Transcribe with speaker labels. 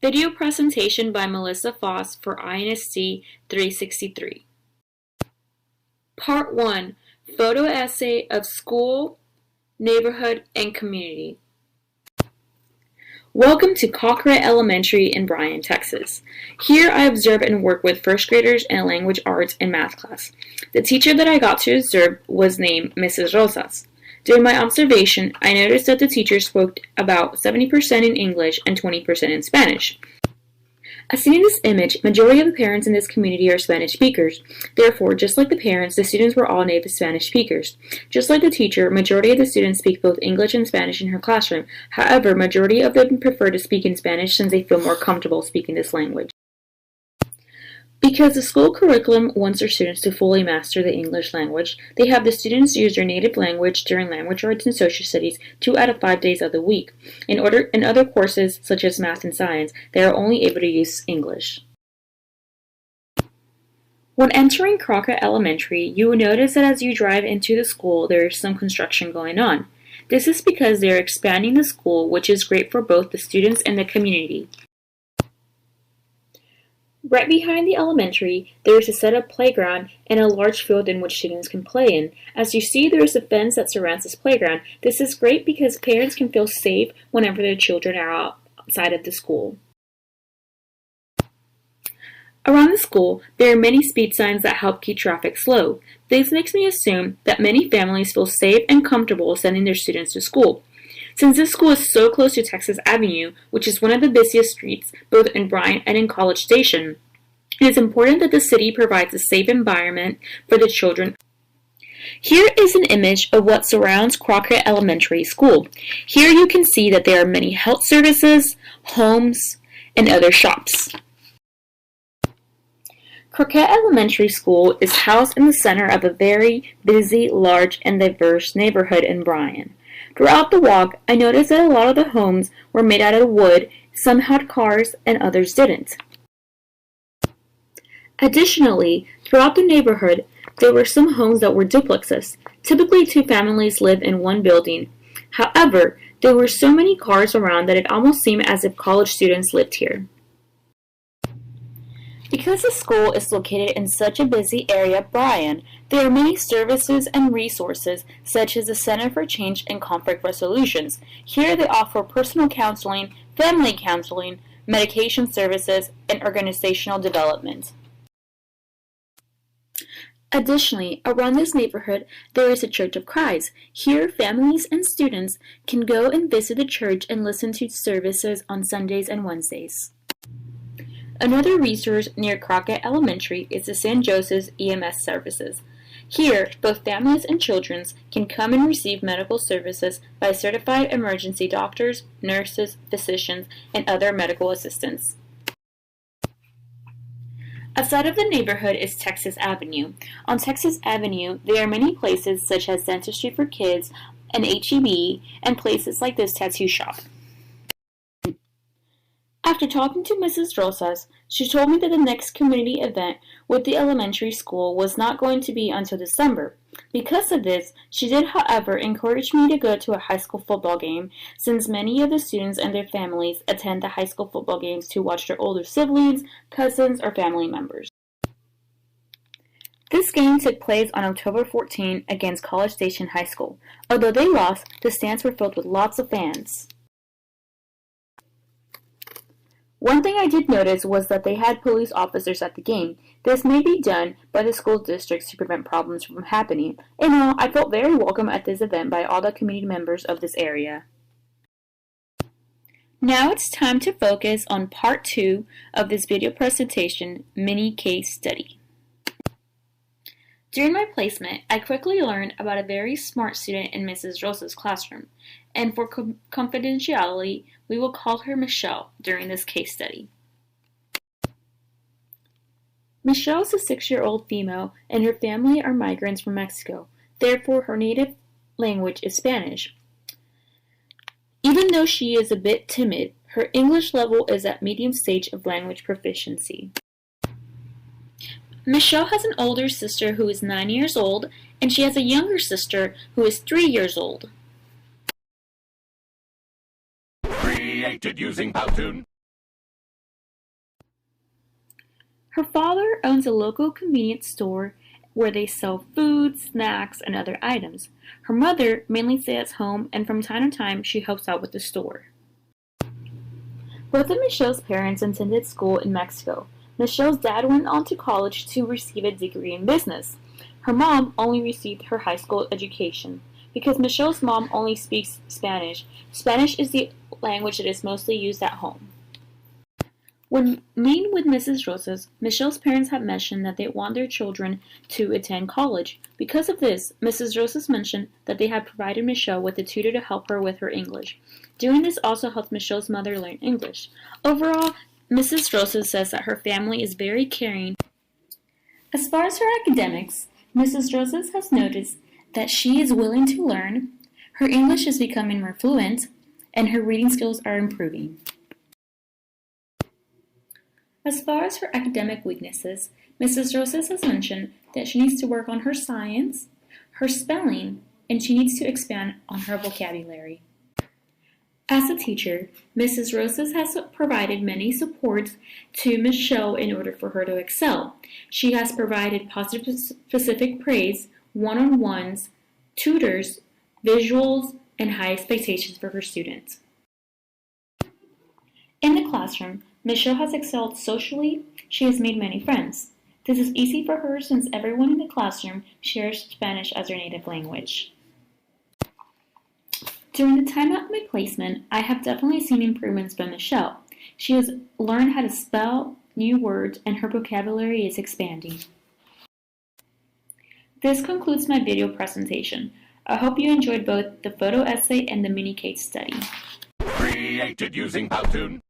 Speaker 1: Video presentation by Melissa Faz for INSC 363. Part 1. Photo essay of school, neighborhood, and community. Welcome to Cochran Elementary in Bryan, Texas. Here I observe and work with first graders in a language arts and math class. The teacher that I got to observe was named Mrs. Rosas. During my observation, I noticed that the teacher spoke about 70% in English and 20% in Spanish. As seen in this image, majority of the parents in this community are Spanish speakers. Therefore, just like the parents, the students were all native Spanish speakers. Just like the teacher, majority of the students speak both English and Spanish in her classroom. However, majority of them prefer to speak in Spanish since they feel more comfortable speaking this language. Because the school curriculum wants their students to fully master the English language, they have the students use their native language during language arts and social studies 2 out of 5 days of the week. In other courses, such as math and science, they are only able to use English. When entering Crockett Elementary, you will notice that as you drive into the school, there is some construction going on. This is because they are expanding the school, which is great for both the students and the community. Right behind the elementary, there is a set-up playground and a large field in which students can play in. As you see, there is a fence that surrounds this playground. This is great because parents can feel safe whenever their children are outside of the school. Around the school, there are many speed signs that help keep traffic slow. This makes me assume that many families feel safe and comfortable sending their students to school. Since this school is so close to Texas Avenue, which is one of the busiest streets both in Bryan and in College Station, it is important that the city provides a safe environment for the children. Here is an image of what surrounds Crockett Elementary School. Here you can see that there are many health services, homes, and other shops. Crockett Elementary School is housed in the center of a very busy, large, and diverse neighborhood in Bryan. Throughout the walk, I noticed that a lot of the homes were made out of wood, some had cars, and others didn't. Additionally, throughout the neighborhood, there were some homes that were duplexes. Typically, 2 families live in one building. However, there were so many cars around that it almost seemed as if college students lived here. Because the school is located in such a busy area of Bryan, there are many services and resources such as the Center for Change and Conflict Resolutions. Here they offer personal counseling, family counseling, medication services, and organizational development. Additionally, around this neighborhood, there is a Church of Christ. Here, families and students can go and visit the church and listen to services on Sundays and Wednesdays. Another resource near Crockett Elementary is the St. Joseph's EMS services. Here, both families and children can come and receive medical services by certified emergency doctors, nurses, physicians, and other medical assistants. Outside of the neighborhood is Texas Avenue. On Texas Avenue, there are many places such as Dentistry for Kids, an H-E-B, and places like this tattoo shop. After talking to Mrs. Rosas, she told me that the next community event with the elementary school was not going to be until December. Because of this, she did, however, encourage me to go to a high school football game, since many of the students and their families attend the high school football games to watch their older siblings, cousins, or family members. This game took place on October 14 against College Station High School. Although they lost, the stands were filled with lots of fans. One thing I did notice was that they had police officers at the game. This may be done by the school districts to prevent problems from happening. In all, I felt very welcome at this event by all the community members of this area. Now it's time to focus on part 2 of this video presentation, mini case study. During my placement, I quickly learned about a very smart student in Mrs. Rosa's classroom, and for confidentiality, we will call her Michelle during this case study. Michelle is a 6-year-old female, and her family are migrants from Mexico. Therefore, her native language is Spanish. Even though she is a bit timid, her English level is at medium stage of language proficiency. Michelle has an older sister who is 9 years old, and she has a younger sister who is 3 years old.
Speaker 2: Created using Powtoon.
Speaker 1: Her father owns a local convenience store where they sell food, snacks, and other items. Her mother mainly stays at home, and from time to time she helps out with the store. Both of Michelle's parents attended school in Mexico. Michelle's dad went on to college to receive a degree in business. Her mom only received her high school education. Because Michelle's mom only speaks Spanish, Spanish is the language that is mostly used at home. When meeting with Mrs. Rosas, Michelle's parents had mentioned that they want their children to attend college. Because of this, Mrs. Rosas mentioned that they had provided Michelle with a tutor to help her with her English. Doing this also helped Michelle's mother learn English. Overall, Mrs. Rosas says that her family is very caring. As far as her academics, Mrs. Rosas has noticed that she is willing to learn, her English is becoming more fluent, and her reading skills are improving. As far as her academic weaknesses, Mrs. Rosas has mentioned that she needs to work on her science, her spelling, and she needs to expand on her vocabulary. As a teacher, Mrs. Rosas has provided many supports to Michelle in order for her to excel. She has provided positive specific praise, one-on-ones, tutors, visuals, and high expectations for her students. In the classroom, Michelle has excelled socially. She has made many friends. This is easy for her since everyone in the classroom shares Spanish as their native language. During the time at my placement, I have definitely seen improvements from Michelle. She has learned how to spell new words and her vocabulary is expanding. This concludes my video presentation. I hope you enjoyed both the photo essay and the mini case study.
Speaker 2: Created using Powtoon.